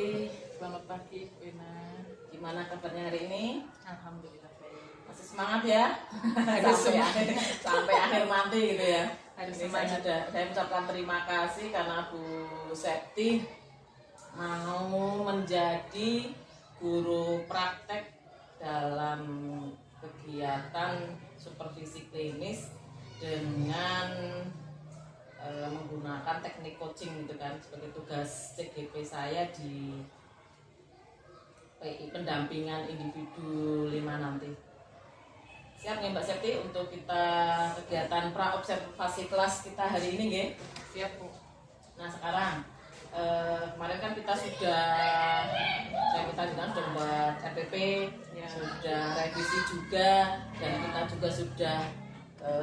Selamat pagi, Bu Ina. Gimana kabarnya hari ini? Alhamdulillah baik. Masih semangat ya? sampai akhir nanti gitu ya. Harus Ini semangat. saya ucapkan terima kasih karena Bu Septi mau menjadi guru praktek dalam kegiatan supervisi klinis dengan menggunakan teknik coaching gitu kan, sebagai tugas CGP saya di PI pendampingan individu 5 nanti. Siap nih Mbak Septi untuk kita kegiatan pra observasi kelas kita hari ini nggih? Siap, Bu. Nah sekarang kemarin kan kita sudah buat RPP Ya. sudah revisi juga, dan kita juga sudah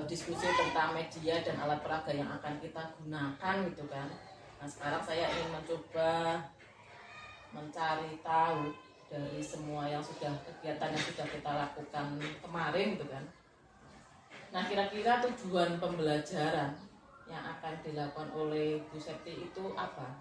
diskusi tentang media dan alat peraga yang akan kita gunakan gitu kan. Nah sekarang saya ingin mencoba mencari tahu dari semua yang kegiatan yang sudah kita lakukan kemarin gitu kan. Nah kira-kira tujuan pembelajaran yang akan dilakukan oleh Bu Septi itu apa?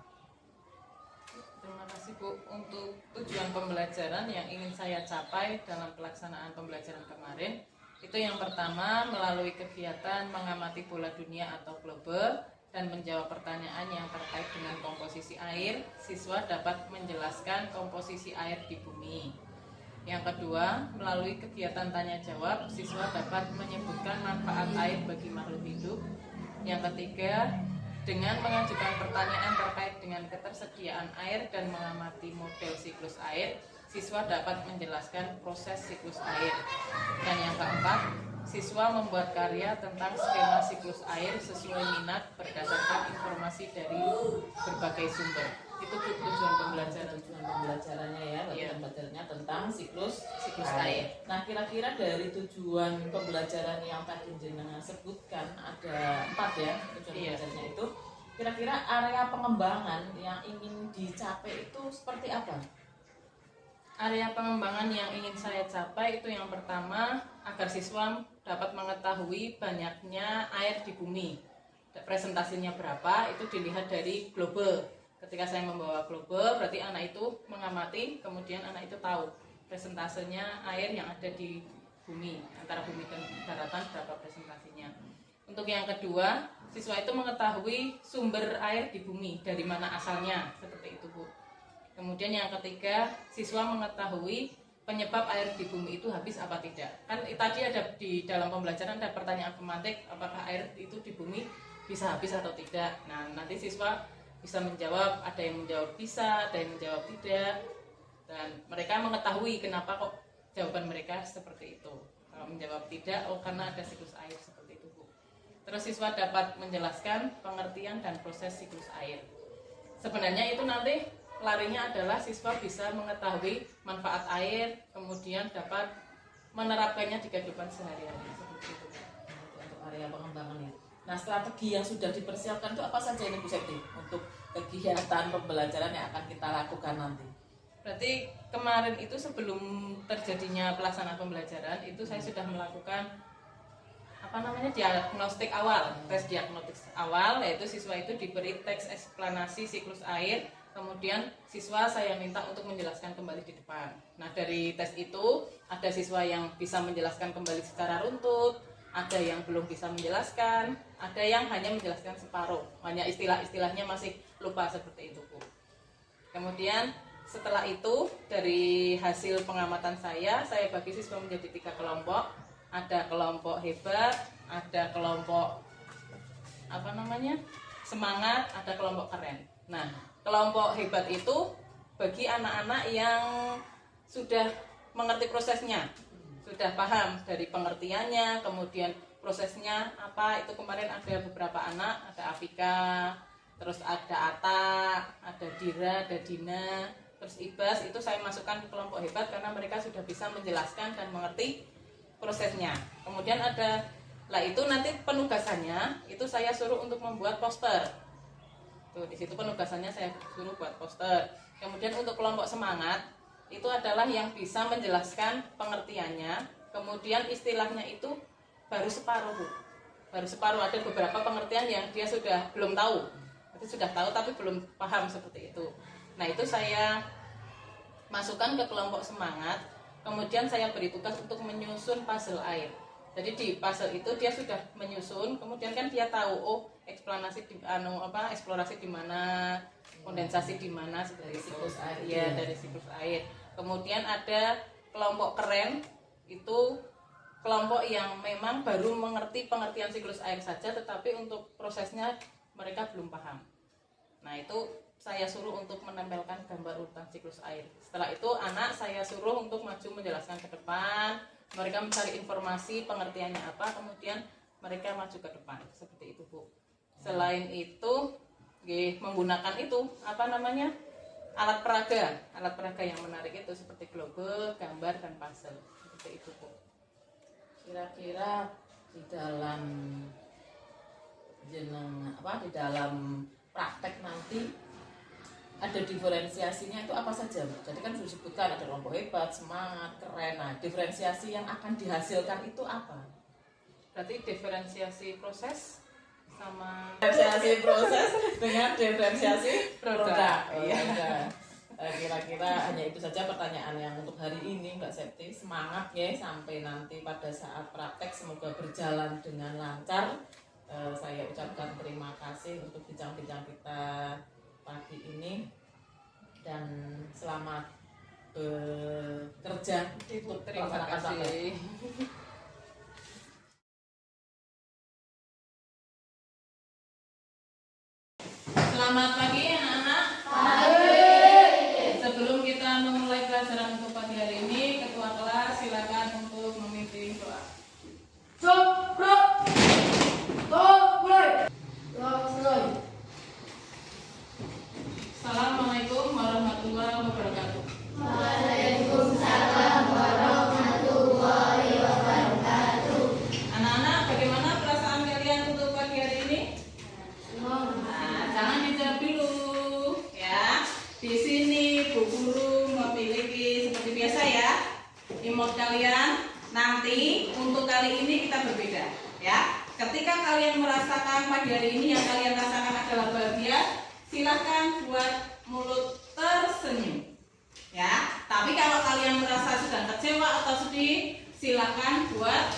Terima kasih, Bu. Untuk tujuan pembelajaran yang ingin saya capai dalam pelaksanaan pembelajaran kemarin, itu yang pertama, melalui kegiatan mengamati bola dunia atau global dan menjawab pertanyaan yang terkait dengan komposisi air, siswa dapat menjelaskan komposisi air di bumi. Yang kedua, melalui kegiatan tanya jawab, siswa dapat menyebutkan manfaat air bagi makhluk hidup. Yang ketiga, dengan mengajukan pertanyaan terkait dengan ketersediaan air dan mengamati model siklus air, siswa dapat menjelaskan proses siklus air. Dan yang keempat, siswa membuat karya tentang skema siklus air sesuai minat berdasarkan informasi dari berbagai sumber. Itu tujuan pembelajaran. Tujuan pembelajarannya ya, Iya. pembelajarannya tentang siklus air. Nah kira-kira dari tujuan pembelajaran yang tadi jenengan sebutkan ada 4 ya tujuan Iya. pembelajarannya itu. Kira-kira area pengembangan yang ingin dicapai itu seperti apa? Area pengembangan yang ingin saya capai itu yang pertama, agar siswa dapat mengetahui banyaknya air di bumi. Presentasinya berapa itu dilihat dari global. Ketika saya membawa global, berarti anak itu mengamati, kemudian anak itu tahu presentasenya air yang ada di bumi, antara bumi dan daratan berapa presentasinya. Untuk yang kedua, siswa itu mengetahui sumber air di bumi, dari mana asalnya, seperti itu, Bu. Kemudian yang ketiga, siswa mengetahui penyebab air di bumi itu habis apa tidak. Kan tadi ada di dalam pembelajaran ada pertanyaan pemantik, apakah air itu di bumi bisa habis atau tidak. Nah, nanti siswa bisa menjawab, ada yang menjawab bisa, ada yang menjawab tidak. Dan mereka mengetahui kenapa kok jawaban mereka seperti itu. Kalau menjawab tidak, oh karena ada siklus air, seperti itu, Bu. Terus siswa dapat menjelaskan pengertian dan proses siklus air. Sebenarnya itu nanti larinya adalah siswa bisa mengetahui manfaat air, kemudian dapat menerapkannya di kehidupan sehari-hari, seperti itu. Untuk area pengembangannya. Nah strategi yang sudah dipersiapkan itu apa saja ini Bu Septi untuk kegiatan pembelajaran yang akan kita lakukan nanti? Berarti kemarin itu sebelum terjadinya pelaksanaan pembelajaran itu saya sudah melakukan diagnostik awal, tes diagnostik awal, yaitu siswa itu diberi teks eksplanasi siklus air, kemudian siswa saya minta untuk menjelaskan kembali di depan. Nah dari tes itu ada siswa yang bisa menjelaskan kembali secara runtut, ada yang belum bisa menjelaskan, ada yang hanya menjelaskan separuh, hanya istilah-istilahnya masih lupa, seperti itu, Bu. Kemudian setelah itu dari hasil pengamatan saya bagi siswa menjadi 3 kelompok. Ada kelompok hebat, ada kelompok semangat, ada kelompok keren. Nah, kelompok hebat itu bagi anak-anak yang sudah mengerti prosesnya, sudah paham dari pengertiannya, kemudian prosesnya apa. Itu kemarin ada beberapa anak, ada Afika, terus ada Ata, ada Dira, ada Dina, terus Ibas. Itu saya masukkan ke kelompok hebat karena mereka sudah bisa menjelaskan dan mengerti prosesnya. Kemudian itu nanti penugasannya itu saya suruh untuk membuat poster. Tuh di situ penugasannya saya suruh buat poster. Kemudian untuk kelompok semangat itu adalah yang bisa menjelaskan pengertiannya. Kemudian istilahnya itu baru separuh, Bu. Baru separuh, ada beberapa pengertian yang dia sudah belum tahu. Itu sudah tahu tapi belum paham, seperti itu. Nah, itu saya masukkan ke kelompok semangat. Kemudian saya beri tugas untuk menyusun puzzle air. Jadi di puzzle itu dia sudah menyusun, kemudian kan dia tahu eksplorasi di mana, kondensasi di mana, seperti siklus air. Ya, dari siklus air. Kemudian ada kelompok keren, itu kelompok yang memang baru mengerti pengertian siklus air saja, tetapi untuk prosesnya mereka belum paham. Nah, itu saya suruh untuk menempelkan gambar urutan siklus air. Setelah itu anak saya suruh untuk maju menjelaskan ke depan, mereka mencari informasi pengertiannya apa, kemudian mereka maju ke depan, seperti itu, Bu. Selain itu menggunakan itu alat peraga yang menarik itu seperti global, gambar, dan puzzle, seperti itu, Bu. Kira-kira di dalam praktek nanti ada diferensiasinya itu apa saja? Jadi kan sudah disebutkan ada kelompok hebat, semangat, keren. Nah, diferensiasi yang akan dihasilkan itu apa? Berarti diferensiasi proses sama Diferensiasi proses dengan diferensiasi produk. Iya. Kira-kira hanya itu saja pertanyaan yang untuk hari ini, Mbak Septi. Semangat ya sampai nanti pada saat praktek semoga berjalan dengan lancar. Saya ucapkan terima kasih untuk bincang-bincang kita pagi ini dan selamat bekerja untuk terima pelaksanaan kasih. Selamat pagi anak-anak. Sebelum kita memulai pelajaran untuk pagi hari ini, ketua kelas silakan untuk memimpin doa. Assalamualaikum warahmatullahi wabarakatuh. Waalaikumsalam warahmatullahi wabarakatuh. Anak-anak, bagaimana perasaan kalian untuk pagi hari ini? Nah, jangan dijawab dulu, ya. Di sini Bu Guru memiliki seperti biasa ya, imot kalian. Nanti untuk kali ini kita berbeda, ya. Ketika kalian merasakan pagi hari ini yang kalian rasakan adalah bahagia, silahkan buat mulut tersenyum, ya. Tapi kalau kalian merasa sedang kecewa atau sedih, silahkan buat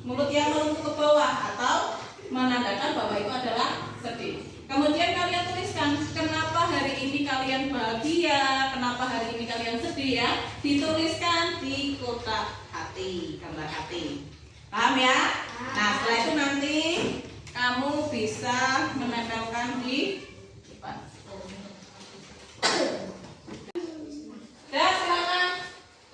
mulut yang melengkung ke bawah atau menandakan bahwa itu adalah sedih. Kemudian kalian tuliskan kenapa hari ini kalian bahagia, kenapa hari ini kalian sedih, ya. Dituliskan di kotak hati, gambar hati. Paham ya? Nah, setelah itu nanti kamu bisa menempelkan di depan. Dan silakan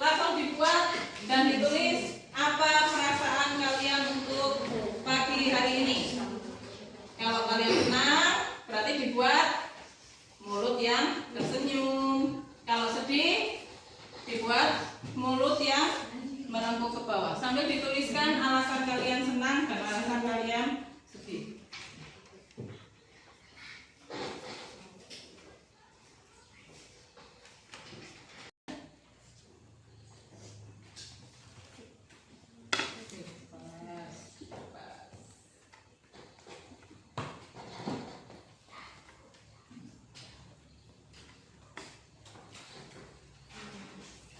langsung dibuat dan ditulis apa perasaan kalian untuk pagi hari ini. Kalau kalian senang, berarti dibuat mulut yang tersenyum. Kalau sedih, dibuat mulut yang merengkuh ke bawah. Sambil dituliskan alasan kalian senang dan alasan kalian sedih.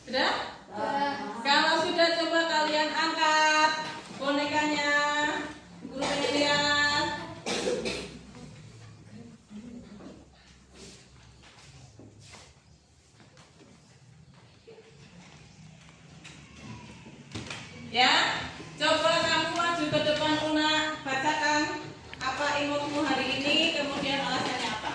Sudah? Kalau sudah, coba kalian angkat bonekanya. Guru pengen lihat. Ya, coba kamu maju ke depan Una, bacakan apa imutmu hari ini, kemudian alasannya apa.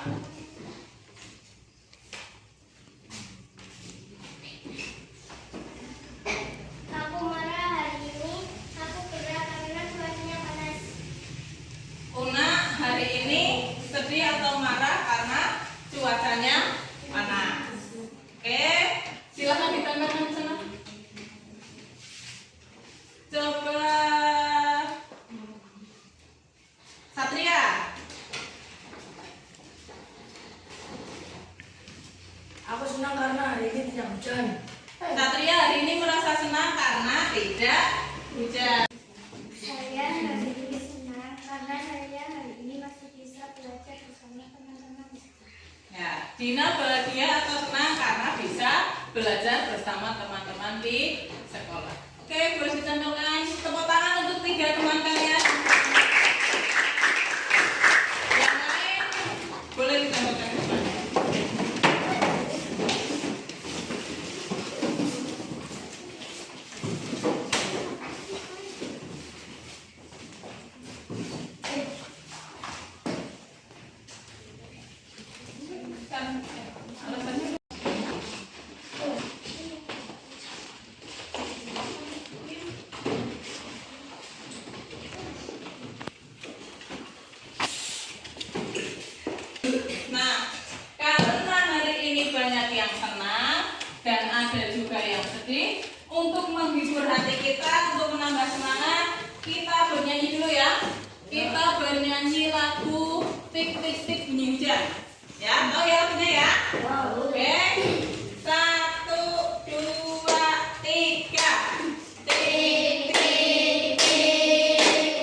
Aku marah hari ini. Aku gerah karena cuacanya panas. Una hari ini sedih atau marah karena cuacanya panas. Oke, silakan ditambahkan di sana. Coba Satria. Aku senang karena hari ini tidak hujan. Satria hari ini merasa senang karena tidak hujan. Saya hari ini senang karena saya hari ini masih bisa belajar bersama teman-teman. Ya, Ya, Dina bahagia atau senang karena bisa belajar bersama teman-teman di sekolah. Oke, boleh dicantumkan tepuk tangan untuk 3 teman kalian. Yang lain boleh dicantumkan teman. Alasannya nah, karena hari ini banyak yang senang dan ada juga yang sedih, untuk menghibur hati kita, untuk menambah semangat, kita bernyanyi dulu ya. Kita bernyanyi lagu Tik Tik Tik Bunyi Hujan. Ya, tahu ya lagunya ya? Oke. 1, 2, 3. Tik tik tik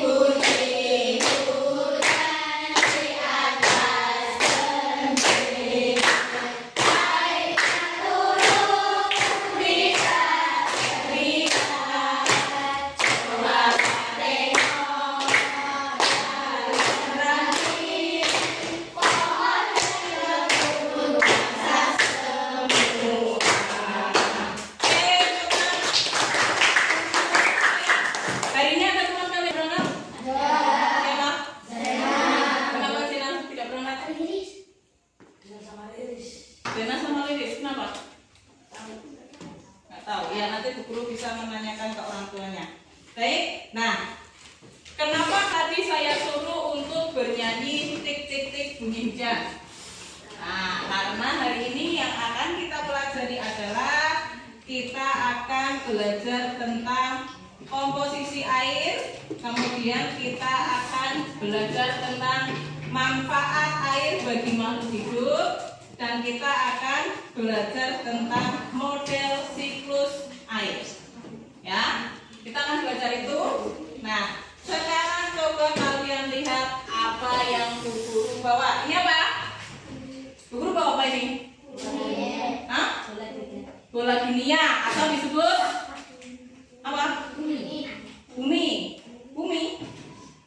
bunyi hujan di atas jendela. Air turun bisa terlihat, coba tengok dari pohon tersebut basah semua. Hari ini ada teman kalian berangkat? Siapa? Kenapa Cina tidak berangkat? Dena sama Lilis, kenapa? Nggak tahu. Ya nanti Bu Guru bisa menanyakan ke orang tuanya. Baik. Nah, kenapa tadi saya suruh untuk bernyanyi tik tik tik bunyi hujan? Nah, karena hari ini yang akan kita pelajari adalah kita akan belajar tentang komposisi air, kemudian kita akan belajar tentang manfaat air bagi makhluk hidup, dan kita akan belajar tentang model siklus air. Ya, kita akan belajar itu. Nah, sekarang coba kalian lihat apa yang Bu Guru bawa. Ini apa? Bu Guru bawa apa ini? Hah? Bola dunia atau disebut apa? Bumi. Bumi.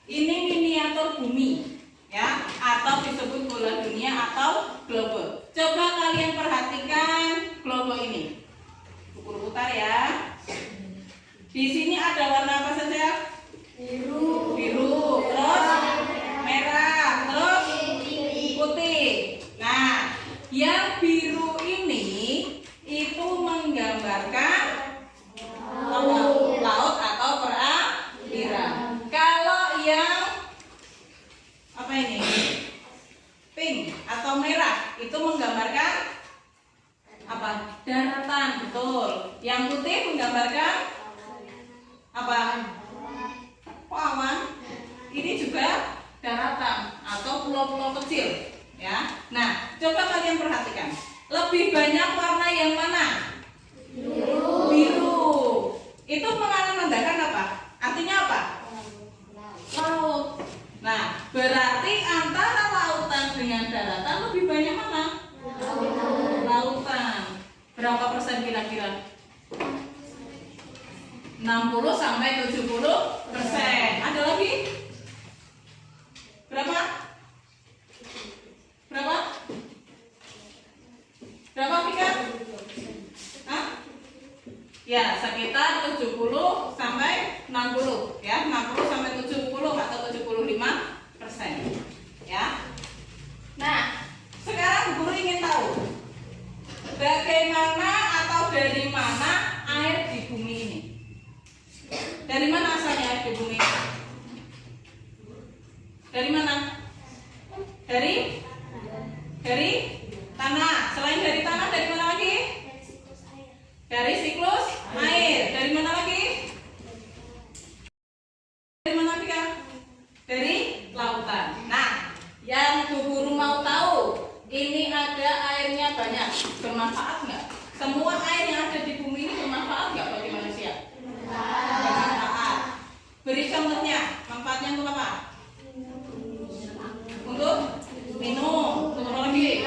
Ini miniatur bumi, ya, atau disebut bola dunia atau globe. Coba kalian perhatikan globe ini. Pukul putar ya. Di sini ada warna apa saja? Biru. Biru. Terus merah. Terus putih. Nah, yang biru ini itu menggambarkan laut atau perairan. Kalau yang apa ini? Pink atau merah itu menggambarkan apa? Daratan, betul. Yang putih menggambarkan apa? Awan. Ini juga daratan atau pulau-pulau kecil, ya. Nah, coba kalian perhatikan. Lebih banyak warna yang mana? Biru. Biru. Itu menandakan apa? Artinya apa? Laut. Nah, berarti antara lautan dengan daratan lebih banyak mana? Lautan. Berapa persen kira-kira? 60 sampai 70%. Ada lagi? Berapa? Berapa? Berapa Pika? Hah? Ya, sekitar 70 sampai 60, ya, 60 sampai 70 atau 75%. Ya. Nah, sekarang Guru ingin tahu bagaimana atau dari mana air di bumi ini? Dari mana asalnya air di bumi? Dari mana? Dari tanah. Selain dari tanah, dari mana lagi? Dari siklus air. Dari mana lagi? Dari mana lagi kan? Dari lautan. Nah, yang Bu Guru mau tahu, ini ada airnya banyak, bermanfaat nggak? Semua air yang ada di bumi ini bermanfaat nggak bagi manusia? Bermanfaat. Beri contohnya, manfaatnya untuk apa? Untuk minum. Untuk apa lagi?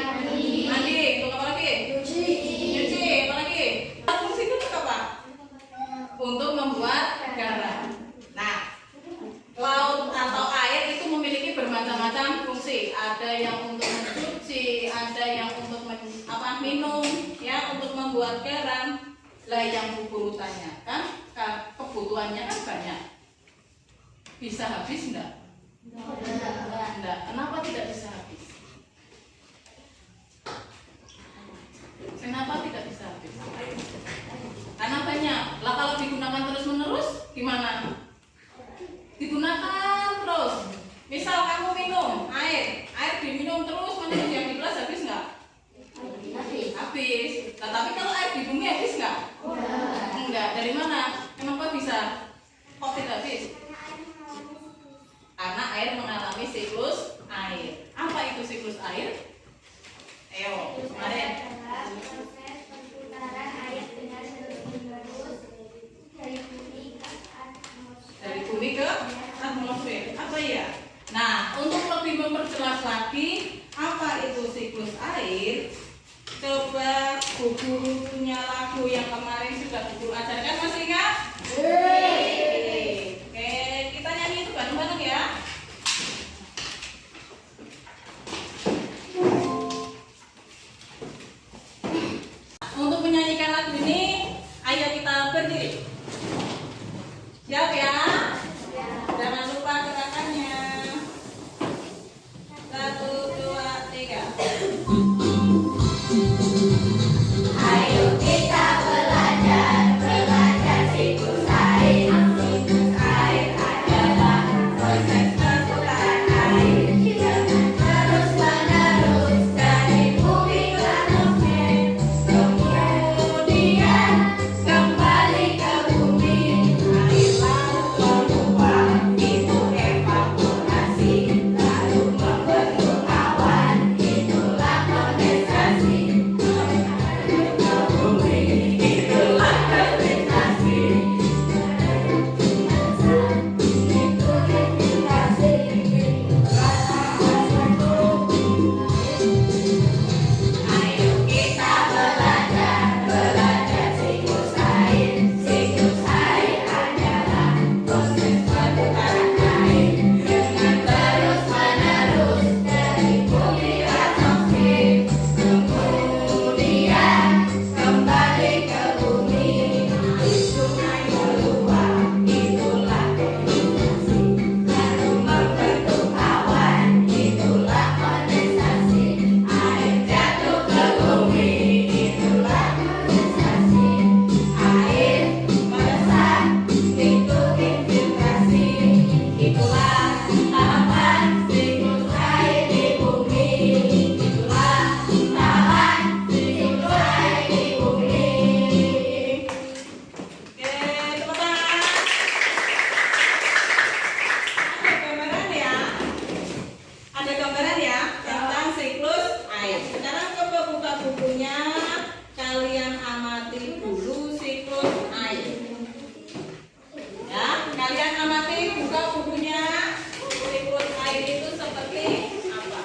minum ya untuk membuat garam. Lah yang Bu Guru tanyakan, kebutuhannya kan banyak. Bisa habis enggak? Enggak. Kenapa tidak bisa habis? Kenapa tidak bisa habis? Karena banyak. Lah kalau digunakan terus-menerus gimana? Digunakan terus. Misal kamu minum air diminum terus menerus yang di gelas habis nggak? Habis. Tetapi kalau air di bumi habis nggak? Enggak. Dari mana? Kenapa bisa? Kok tidak habis? Karena air mengalami siklus air. Apa itu siklus air? Ayo, kemarin. Proses perputaran air dengan terus-menerus dari bumi ke Atmosfer. Apa ya? Nah, untuk lebih memperjelas lagi apa itu siklus air, coba Bu Guru punya lagu yang kemarin sudah Bu Guru ajarkan, masih ingat? Oke, kita nyanyi itu bareng-bareng ya. Untuk menyanyikan lagu ini, ayo kita berdiri. Siap ya? Jangan lupa gerakannya. 1, 2, 3. Ayo kita belajar siklus air. Siklus air adalah proses perputaran air terus menerus dari bumi ke atmosfer, kemudian kembali ke bumi. Air lalu meluap, itu evaporasi, lalu membentuk awan, itulah kondensasi. Ayo kita belajar siklus air. Siklus air adalah proses perputaran air dengan terus menerus dari bumi ke atmosfer, kemudian kembali ke bumi. Air sungai meluap, itulah kondensasi, lalu membentuk awan, itulah kondensasi. Air jatuh ke bumi, itulah kondensasi. Air meresap, itu infiltrasi, itulah tahapan siklus air di bumi. Itulah tahapan siklus air di bumi. Oke, tepuk tangan. Ada gambaran ya? Ada gambaran ya tentang siklus air. Sekarang coba buka bukunya, kalian amati dulu siklus air. Ya, kalian amati, buka bukunya. Siklus air itu seperti apa?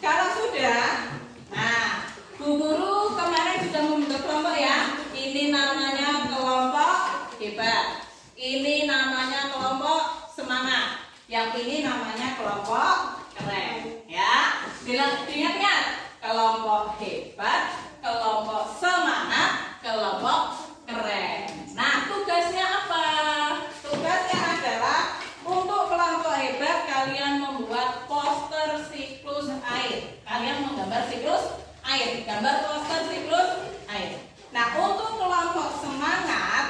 Kalau sudah, nah, Bu Guru kemarin sudah membentuk kelompok ya. Ini namanya kelompok hebat. Ini namanya kelompok semangat. Yang ini namanya kelompok keren. Ya, diingat-ingat. Kelompok hebat, kelompok semangat, kelompok keren. Nah, tugasnya apa? Tugasnya adalah untuk kelompok hebat kalian membuat poster siklus air. Kalian menggambar siklus air, gambar poster siklus air. Nah, untuk kelompok semangat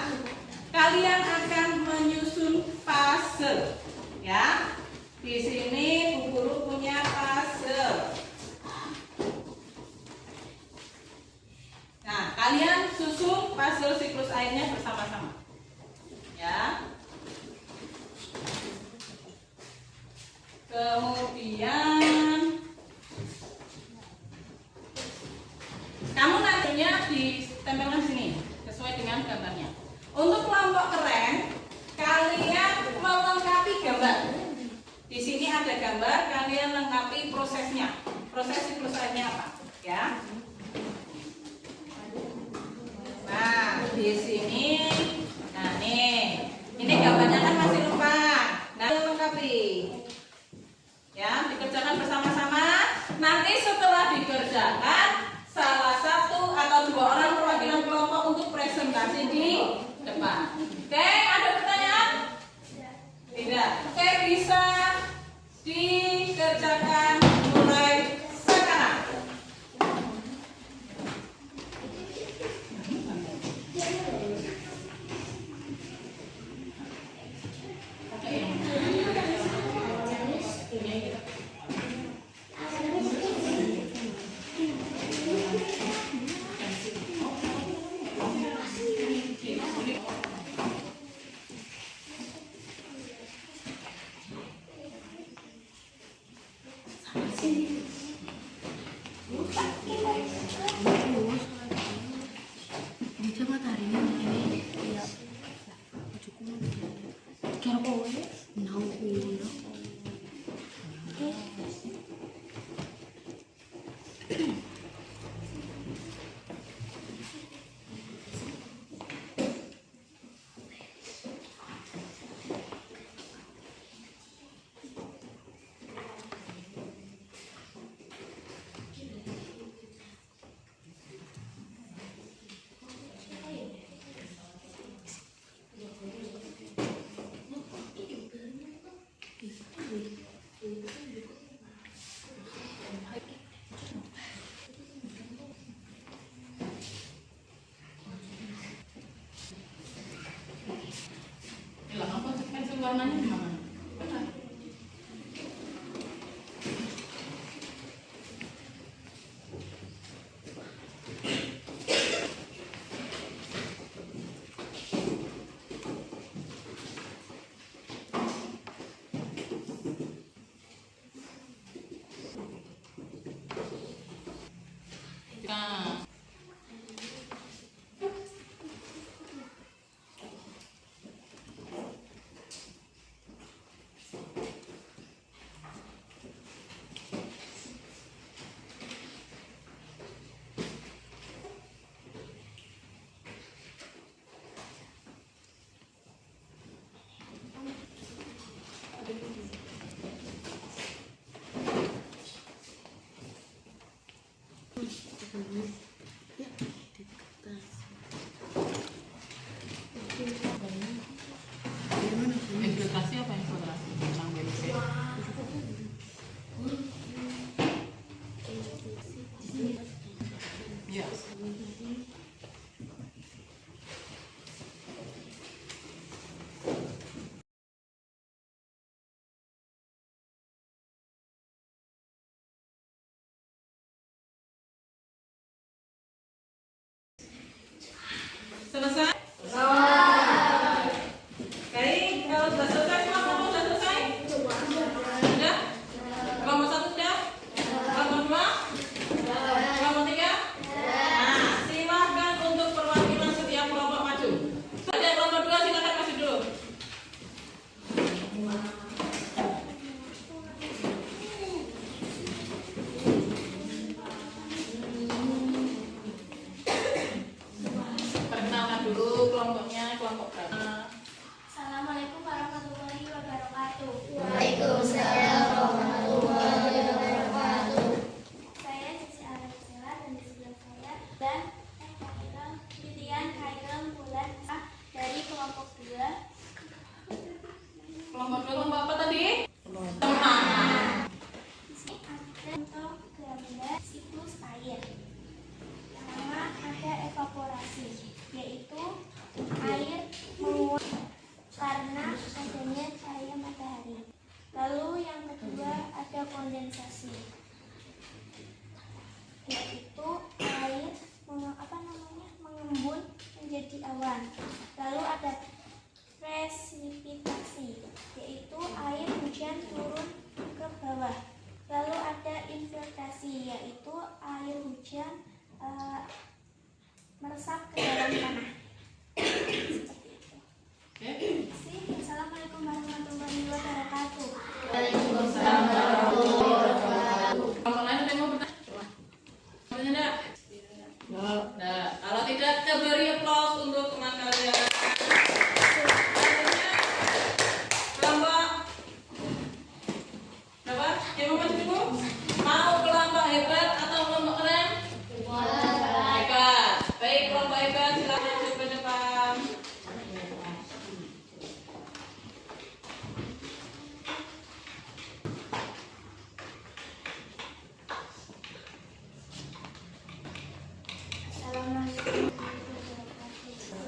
kalian akan menyusun puzzle. Ya. Di sini Bu Guru punya puzzle. Nah, kalian susun puzzle siklus airnya bersama-sama. Ya. Kemudian kamu nantinya ditempelkan sini sesuai dengan gambarnya. Untuk kelompok keren, kalian melengkapi gambar. Di sini ada gambar, kalian lengkapi prosesnya. proses siklus airnya apa? Ya. Nah, di sini, nah nih, ini gambarnya kan masih lupa. Nah, lengkapi. Ya, dikerjakan bersama-sama. Nanti setelah dikerjakan, salah satu atau dua orang perwakilan kelompok untuk presentasi di depan. Oke, ada pertanyaan? Tidak. Oke, bisa dikerjakan mulai sekarang. Hilang apa? Pensil warnanya di mana? Nah. Infiltrasi apa infiltrasi tentang BNP? Ya. Selesai? Baik, kalau sudah selesai, semua kelompok sudah selesai? Sudah? Kelompok satu sudah? Kelompok dua? Kelompok tiga? Nah, silakan untuk perwakilan setiap kelompok maju. Ada kelompok dua, silakan maju dulu. Perkenalkan dulu kelompoknya, kelompok berapa? Assalamualaikum warahmatullahi wabarakatuh. Waalaikumsalam warahmatullahi wabarakatuh. Saya Cici Alexela dan di sebelah saya dan Titian Khairul Bulan dari kelompok 2. Kelompok dua, kelompok apa tadi? Teman. Untuk gambar siklus air. Yang pertama ada evaporasi, yaitu air menguap karena adanya cahaya matahari. Lalu yang kedua ada kondensasi, yaitu air mengembun menjadi awan. Lalu ada presipitasi, yaitu air hujan turun ke bawah. Lalu ada infiltrasi, yaitu air hujan meresap ke dalam tanah. Seperti itu. Assalamualaikum warahmatullahi wabarakatuh. Waalaikumsalam warahmatullahi wabarakatuh. Kelompok lain ada yang mau Katanya enggak? Nah, kalau tidak, kita beri aplaus untuk teman kalian. Selanjutnya, kelompok berapa? Yang mau maju dulu? Mau kelompok hebat atau kelompok keren? Hebat. Baik, kelompok hebat silakan maju ke depan. Assalamualaikum.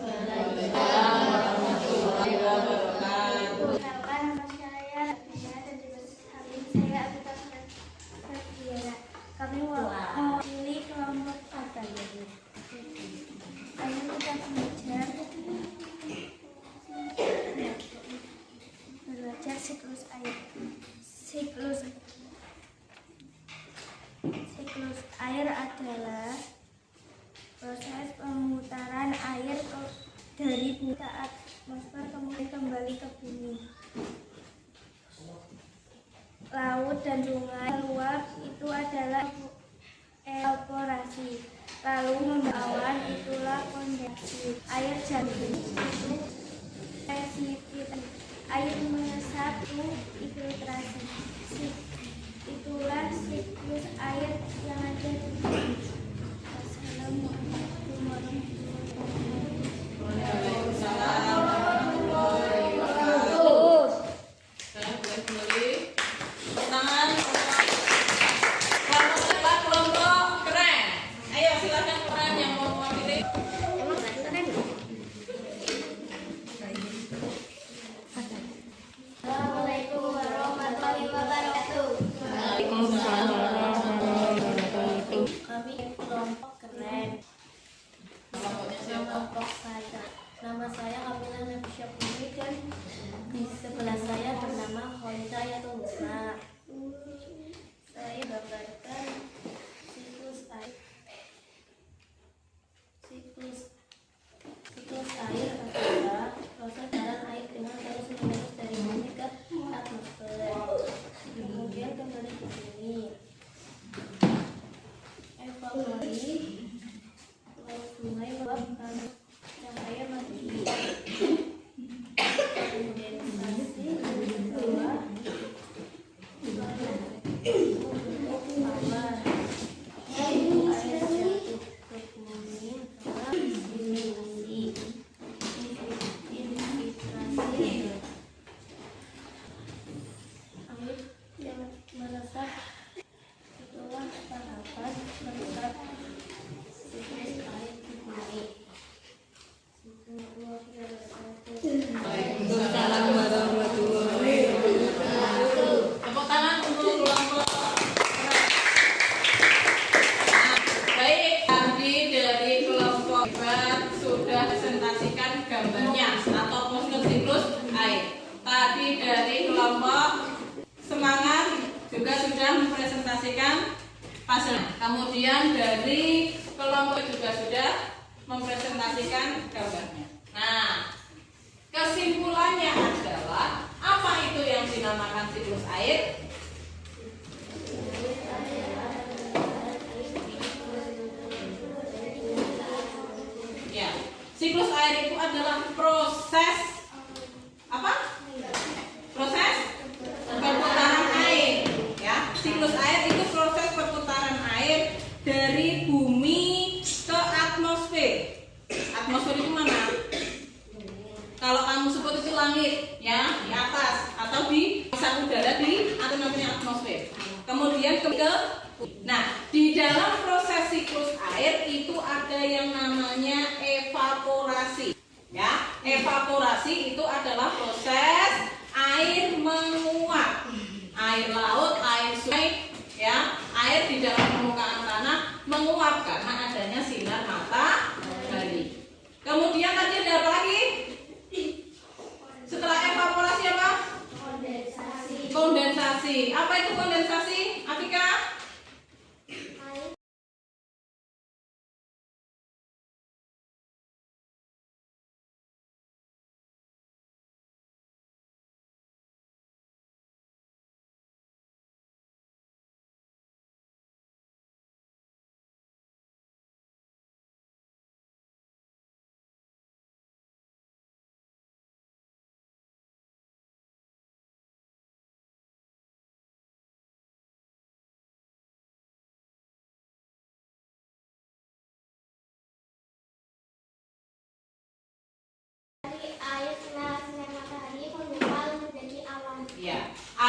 Perkenalkan, nama saya Abida dan di hari ini saya Abida Ferdiana. Kami mewakili kelompok apa ya? Ayo kita belajar siklus air. Siklus air adalah proses pemutaran air dari bumi ke atmosfer kemudian kembali ke bumi. Laut dan sungai meluap itu adalah evaporasi. Lalu membawa itulah kondensasi. Air jadi itu presipitan. Air meresap itu filtrasi. Itulah siklus air yang ada di bumi. Assalamualaikum warahmatullahi wabarakatuh. Saya boleh kembali. Tangan kelompok kelompok keren. Ayo silakan keren yang mau mewakili. Assalamualaikum warahmatullahi wabarakatuh. Kami kelompok keren. Kelompoknya siapa? Kelompok saya. Nama saya Kamila Nafisya Putri dan di sebelah saya bernama Khonda Yatunsa. Saya gambarkan siklus air. Siklus air adalah proses jalan air dengan terus menerus dari bumi ke atmosfer, kemudian kembali ke bumi. Evaporasi, laut sungai meluap karena cahaya matahari. Kondensasi bawah membentuk awan. Air jatuh ke bumi karena simulasi. Infiltrasi, air yang meresap itulah tahapan meresap siklus air di bumi. Waalaikumsalam warahmatullahi wabarakatuh. Tepuk tangan untuk kelompok keren. Nah, baik, tadi dari kelompok hebat sudah presentasikan gambarnya atau poster siklus air. Tadi dari kelompok semangat juga sudah mempresentasikan hasilnya. Kemudian dari kelompok juga sudah mempresentasikan gambarnya. Nah, kesimpulannya adalah apa itu yang dinamakan siklus air? Ya, siklus air itu adalah proses apa? Proses perputaran air. Ya, siklus air itu proses perputaran air dari bumi ke atmosfer. Atmosfer itu mana? Kalau kamu sebut itu langit, ya, di atas atau di pasang udara di atau namanya atmosfer. Kemudian ke nah, di dalam proses siklus air itu ada yang namanya evaporasi. Ya, evaporasi itu adalah proses air menguap. Air laut, air sungai, ya, air di dalam permukaan tanah menguap karena adanya sinar matahari. Kemudian tadi ada apa lagi? Setelah evaporasi apa? Kondensasi. Apa itu kondensasi, Afika?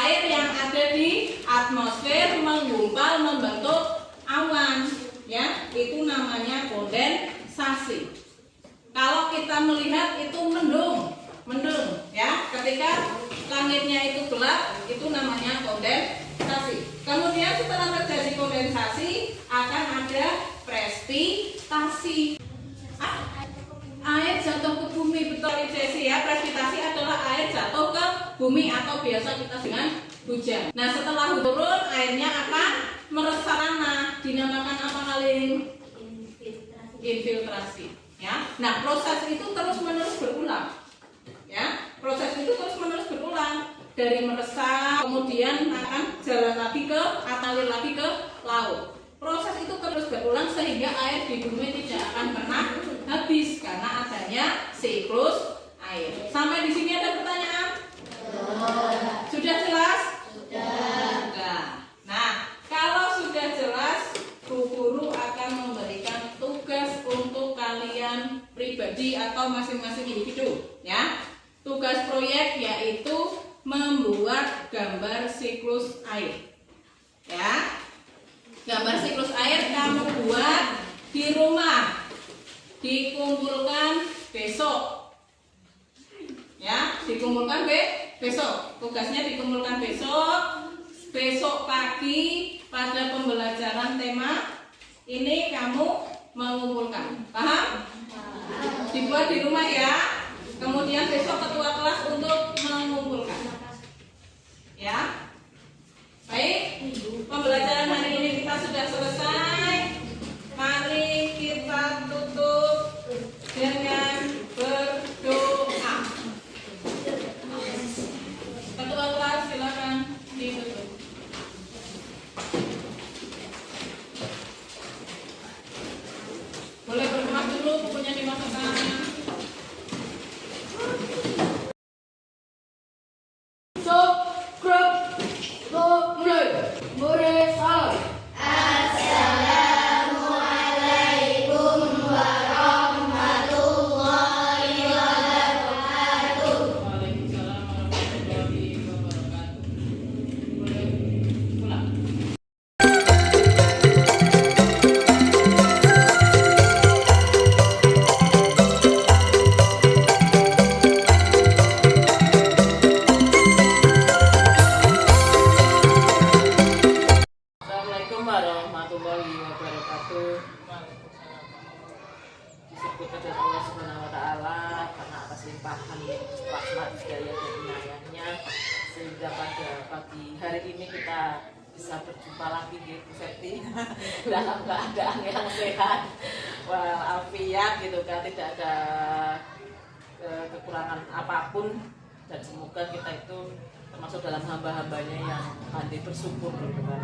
air yang ada di atmosfer menggumpal membentuk awan, ya, itu namanya kondensasi. Kalau kita melihat itu mendung, ya, ketika langitnya itu gelap, itu namanya kondensasi. Kemudian setelah terjadi kondensasi akan ada presipitasi. Air jatuh ke bumi, betul Jesse ya. Presipitasi adalah air jatuh ke bumi atau biasa kita dengan hujan. Nah, setelah turun airnya akan meresap tanah, dinamakan apa kalian? Infiltrasi. Ya. Nah, proses itu terus-menerus berulang. Ya, proses itu terus-menerus berulang dari meresap, kemudian akan jalan lagi ke ngalir lagi ke laut. Proses itu terus berulang sehingga air di bumi tidak akan pernah habis karena adanya siklus air. Sampai di sini ada pertanyaan? Sudah jelas? Sudah. Nah, kalau sudah jelas, Bu Guru akan memberikan tugas untuk kalian pribadi atau masing-masing individu, ya. Tugas proyek yaitu membuat gambar siklus air. Ya. Gambar siklus air kamu buat di rumah. Dikumpulkan besok. Ya, dikumpulkan besok. Tugasnya dikumpulkan besok. Besok pagi pada pembelajaran tema ini kamu mengumpulkan. Paham? Dibuat di rumah ya. Kemudian besok ketua kelas untuk mengumpulkan. Ya. Baik, pembelajaran hari ini kita sudah selesai. Mari kita tutup dengan berdoa. Ketua kelas silakan ditutup. Boleh berkemas dulu, bukunya dimasukkan. Waalaikumsalam warahmatullahi wabarakatuh. Boleh pulang. Assalamualaikum warahmatullahi wabarakatuh. Disebut kepada Allah Subhanahu wa taala karena atas limpahan rahmat hidayah dan inayahnya sehingga pada pagi hari ini kita bisa berjumpa lagi di Bu Septi dalam keadaan yang sehat walafiat gitu kan, tidak ada kekurangan apapun, dan semoga kita itu termasuk dalam hamba-hambanya yang pandai bersyukur gitu kan.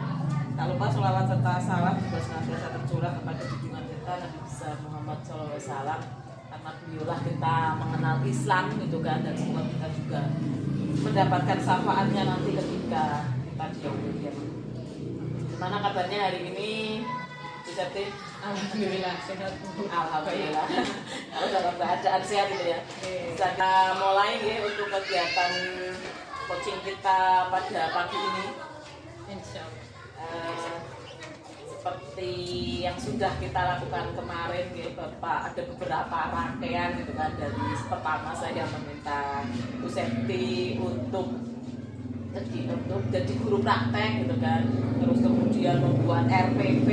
Tak lupa sholawat serta salam juga senantiasa tercurah kepada junjungan kita Nabi besar Muhammad SAW, karena beliaulah kita mengenal Islam gitu kan, dan semoga kita juga mendapatkan syafaatnya nanti ketika kita di yaumul qiyamah. Gimana kabarnya hari ini, Bu Septi? Alhamdulillah sehat. Alhamdulillah. Kalau dalam keadaan sehat gitu ya. Kita mulai ya untuk kegiatan coaching kita pada pagi ini. Insya Allah. Seperti yang sudah kita lakukan kemarin ya, Bapak, ada beberapa rangkaian gitu kan. Dari pertama saya meminta Bu Septi untuk jadi guru praktek gitu kan, terus kemudian membuat RPP,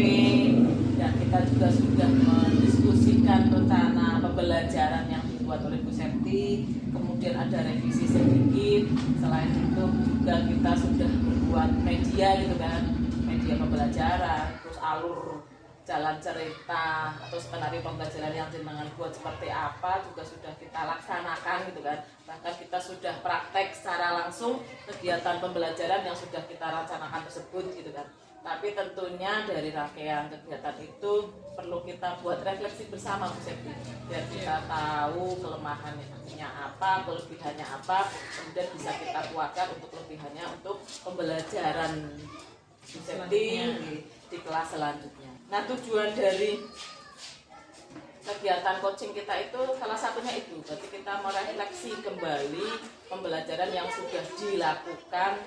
dan kita juga sudah mendiskusikan rencana pembelajaran yang dibuat oleh Bu Septi, kemudian ada revisi sedikit. Selain itu juga kita sudah membuat media gitu kan, media pembelajaran, terus alur jalan cerita atau skenario pembelajaran yang jenengan buat seperti apa juga sudah kita laksanakan gitu kan. Bahkan kita sudah praktek secara langsung kegiatan pembelajaran yang sudah kita rencanakan tersebut gitu kan. Tapi tentunya dari rangkaian kegiatan itu perlu kita buat refleksi bersama Bu Septi, biar kita tahu kelemahannya apa, kelebihannya apa, kemudian bisa kita kuatkan untuk kelebihannya untuk pembelajaran Bu Septi di kelas selanjutnya. Nah, tujuan dari kegiatan coaching kita itu salah satunya itu, berarti kita merefleksi kembali pembelajaran yang sudah dilakukan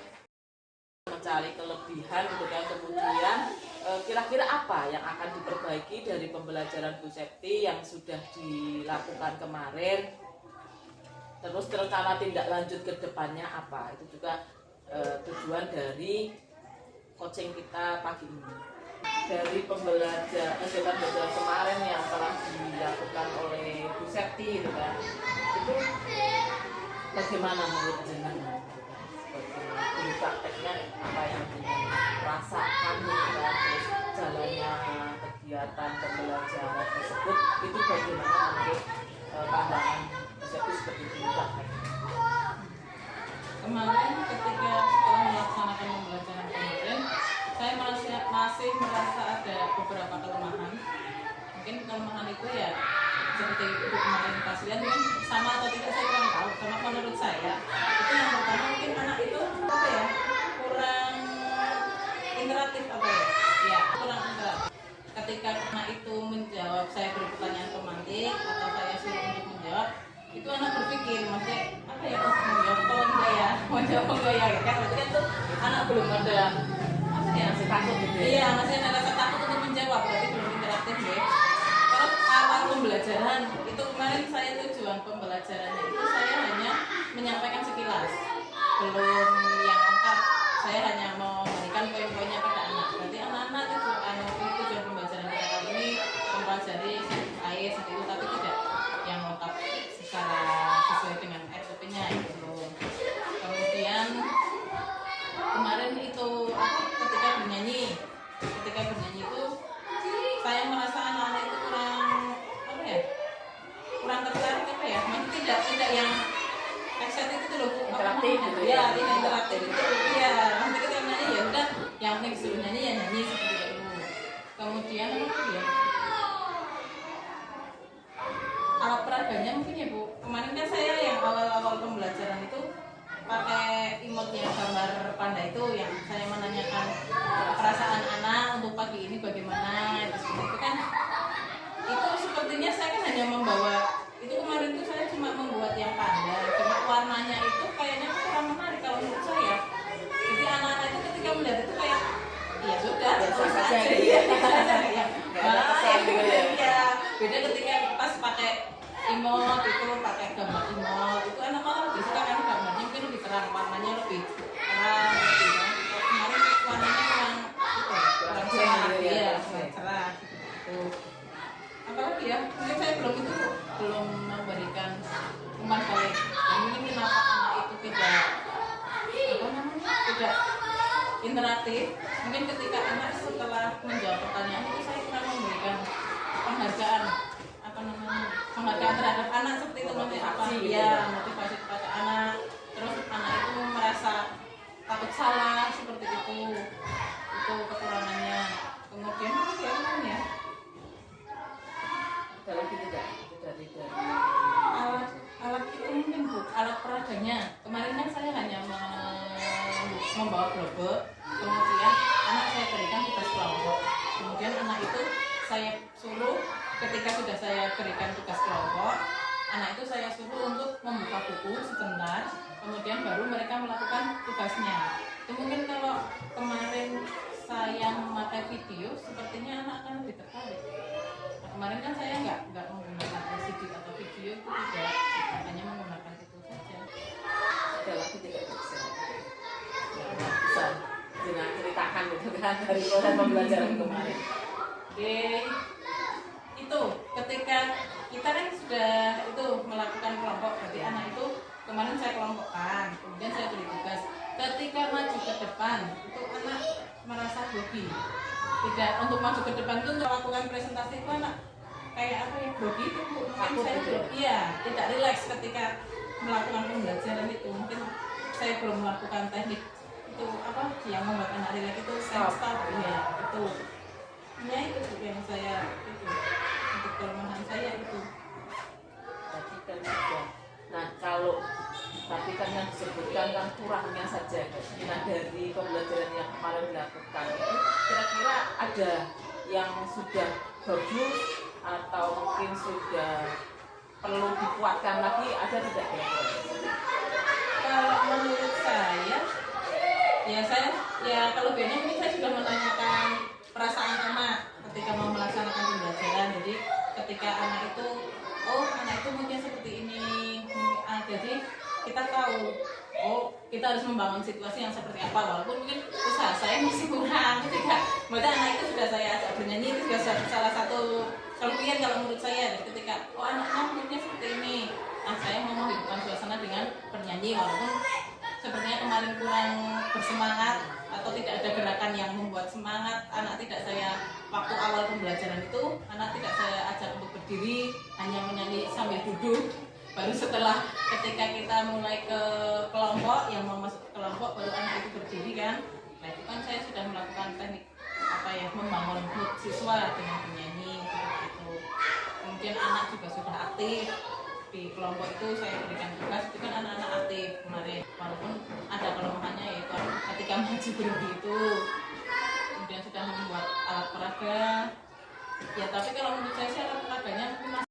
mencari kelebihan gitu kan. Kemudian kira-kira apa yang akan diperbaiki dari pembelajaran Bu Septi yang sudah dilakukan kemarin, terus rencana tindak lanjut ke depannya apa, itu juga tujuan dari coaching kita pagi ini. Dari kegiatan pembelajaran kemarin yang telah dilakukan oleh Bu Septi gitu kan, itu bagaimana menurut jenengan? Sebagai prakteknya apa yang dirasakan gitu kan, terus jalannya kegiatan pembelajaran tersebut itu bagaimana menurut pandangan Bu Septi seperti itu prakteknya? Kemarin ketika setelah melaksanakan pembelajaran kemarin, saya masih merasa ada beberapa kelemahan. Mungkin kelemahan itu ya seperti itu kemarin pasien kan sama atau tidak saya kurang tahu. Karena menurut saya itu yang pertama mungkin anak itu apa ya, kurang interaktif apa ya kurang interaktif. Ketika anak itu menjawab, saya beri pertanyaan pemantik atau saya suruh untuk menjawab, itu anak berpikir maksudnya apa ya, oh mau jawab atau enggak ya, mau jawab enggak ya kan, berarti kan tuh anak belum ada apa ya, Masih takut gitu ya? iya masih ada rasa takut untuk menjawab, berarti belum interaktif ya. Terus awal pembelajaran itu kemarin saya tujuan pembelajarannya itu saya hanya menyampaikan sekilas, belum yang lengkap. Saya hanya mau memberikan poin-poinnya pada anak, berarti anak-anak tujuan pembelajaran kita kali ini mempelajari air seperti itu, tapi tidak yang lengkap secara sesuai dengan SOP-nya itu. Kemudian kemarin itu ketika bernyanyi itu saya merasa anak-anak itu kurang apa ya, kurang tertarik apa ya, masih tidak yang excited itu loh, Interaktif gitu ya, ya? tidak interaktif itu ya, nanti kita nyanyi ya udah yang penting disuruh nyanyi ya nyanyi seperti itu. Kemudian apa ya, alat peraganya mungkin ya Bu, kemarin kan saya yang awal-awal pembelajaran itu pakai emot yang gambar panda itu, yang saya menanyakan perasaan anak untuk pagi ini bagaimana, itu seperti itu kan. Itu sepertinya saya kan hanya membawa itu, kemarin itu saya cuma membuat yang panda, cuma warnanya itu kayaknya kurang menarik kalau menurut saya. Jadi anak-anak itu ketika melihat itu kayak ya sudah biasa saja aja gitu ya, ya. malah Kesan gitu ya. ya beda ketika pas pakai emot itu, pakai gambar emot itu anak malah lebih suka karena gambarnya mungkin lebih terang, warnanya lebih terang gitu kan. Kemarin warnanya kurang kurang cerah ya, kurang cerah gitu. Apalagi ya, mungkin saya belum memberikan umpan balik. Dan mungkin kenapa anak itu tidak tidak interaktif, mungkin ketika anak setelah menjawab pertanyaan itu saya kurang memberikan penghargaan penghargaan terhadap anak seperti itu, maksudnya apa ya, motivasi kepada anak, terus anak itu merasa takut salah seperti itu kekurangannya. Kemudian ya Ada lagi tidak dari alat itu mungkin Bu, alat peraganya kemarin kan saya hanya membawa globek, kemudian anak saya berikan tugas kelompok, kemudian anak itu saya suruh ketika sudah saya berikan tugas kelompok, anak itu saya suruh untuk membuka buku sebentar, kemudian baru mereka melakukan tugasnya. Itu mungkin kalau kemarin saya memakai video, sepertinya anak akan lebih tertarik. Nah, kemarin kan saya nggak menggunakan LCD atau video, itu tidak, hanya menggunakan itu saja. Ada lagi tidak bisa yang bisa dengan ceritakan gitu kan dari proses pembelajaran kemarin? Oke, itu ketika kita kan sudah itu melakukan kelompok, berarti anak itu kemarin saya kelompokkan, kemudian saya beri tugas. Ketika maju ke depan itu anak merasa grogi, tidak untuk maju ke depan itu untuk melakukan presentasi itu anak kayak apa ya, grogi itu mungkin saya belum, iya tidak rileks ketika melakukan pembelajaran itu. Mungkin saya belum melakukan teknik itu apa yang membuat anak rileks itu stop ya itu. Ya itu yang saya itu untuk kelemahan saya itu. Tadi kan sudah. Nah kalau tapi kan yang disebutkan kan kurangnya saja. Nah dari pembelajaran yang kemarin dilakukan itu kira-kira ada yang sudah bagus atau mungkin sudah perlu dikuatkan lagi, ada tidak ya? Kalau menurut saya Ya kalau biasanya mungkin saya sudah menanyakan perasaan anak ketika mau melaksanakan pembelajaran. Jadi ketika anak itu mungkin seperti ini. Jadi kita tahu kita harus membangun situasi yang seperti apa, walaupun mungkin usaha saya masih kurang. Ketika anak itu sudah saya ajak bernyanyi, itu juga salah satu kelebihan kalau menurut saya. Dan ketika anak-anak mungkin seperti ini, saya mau menghidupkan suasana dengan bernyanyi, walaupun sepertinya kemarin kurang bersemangat atau tidak ada gerakan yang membuat semangat anak. Tidak saya waktu awal pembelajaran itu anak tidak saya ajak untuk berdiri, hanya menyanyi sambil duduk. Baru setelah ketika kita mulai ke kelompok, yang mau masuk ke kelompok, baru anak itu berdiri kan. Nah itu kan saya sudah melakukan teknik membangun mood siswa dengan menyanyi seperti itu. Kemudian anak juga sudah aktif di kelompok itu. Saya berikan tugas itu kan anak-anak aktif kemarin, walaupun ada kelemahannya yaitu ketika maju berhenti itu. Kemudian sudah membuat alat peraga ya, tapi kalau menurut saya sih alat peraganya masih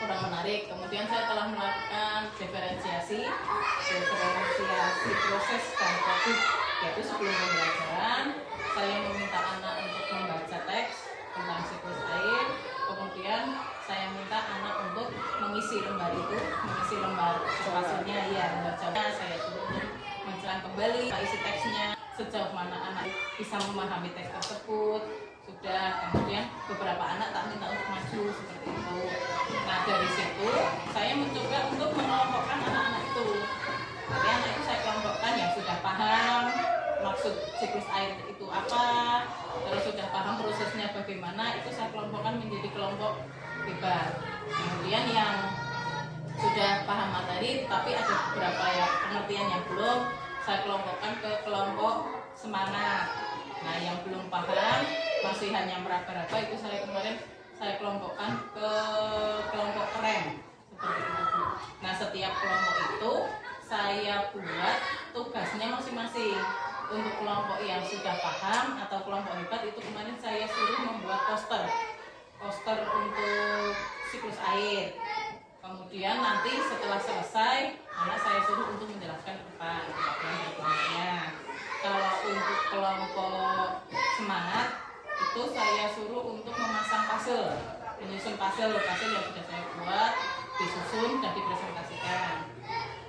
kurang menarik. Kemudian saya telah melakukan diferensiasi proses dan topik, yaitu sebelum pembelajaran saya meminta anak untuk membaca teks tentang siklus air. Kemudian saya minta anak untuk mengisi lembar spasinya, ya lembar jawabnya. Saya suruh untuk menjelaskan kembali isi teksnya, sejauh mana anak bisa memahami teks tersebut. Sudah, kemudian beberapa anak tak minta untuk maju seperti itu. Nah dari situ saya mencoba untuk mengelompokkan anak-anak itu. Jadi anak itu saya kelompokkan yang sudah paham maksud siklus air itu apa, terus sudah paham prosesnya bagaimana, itu saya kelompokkan menjadi kelompok bebas. Kemudian yang sudah paham materi tapi ada beberapa pengertian yang belum, saya kelompokkan ke kelompok semangat. Nah yang belum paham masih hanya meraba-raba, itu kemarin saya kelompokkan ke kelompok keren seperti itu. Nah setiap kelompok itu saya buat tugasnya masing-masing. Untuk kelompok yang sudah paham atau kelompok hebat itu kemarin saya suruh membuat poster untuk siklus air. Kemudian nanti setelah selesai anak saya suruh untuk menjelaskan ke depan kelompoknya. Kalau untuk kelompok semangat itu saya suruh untuk menyusun puzzle yang sudah saya buat, disusun dan dipresentasikan.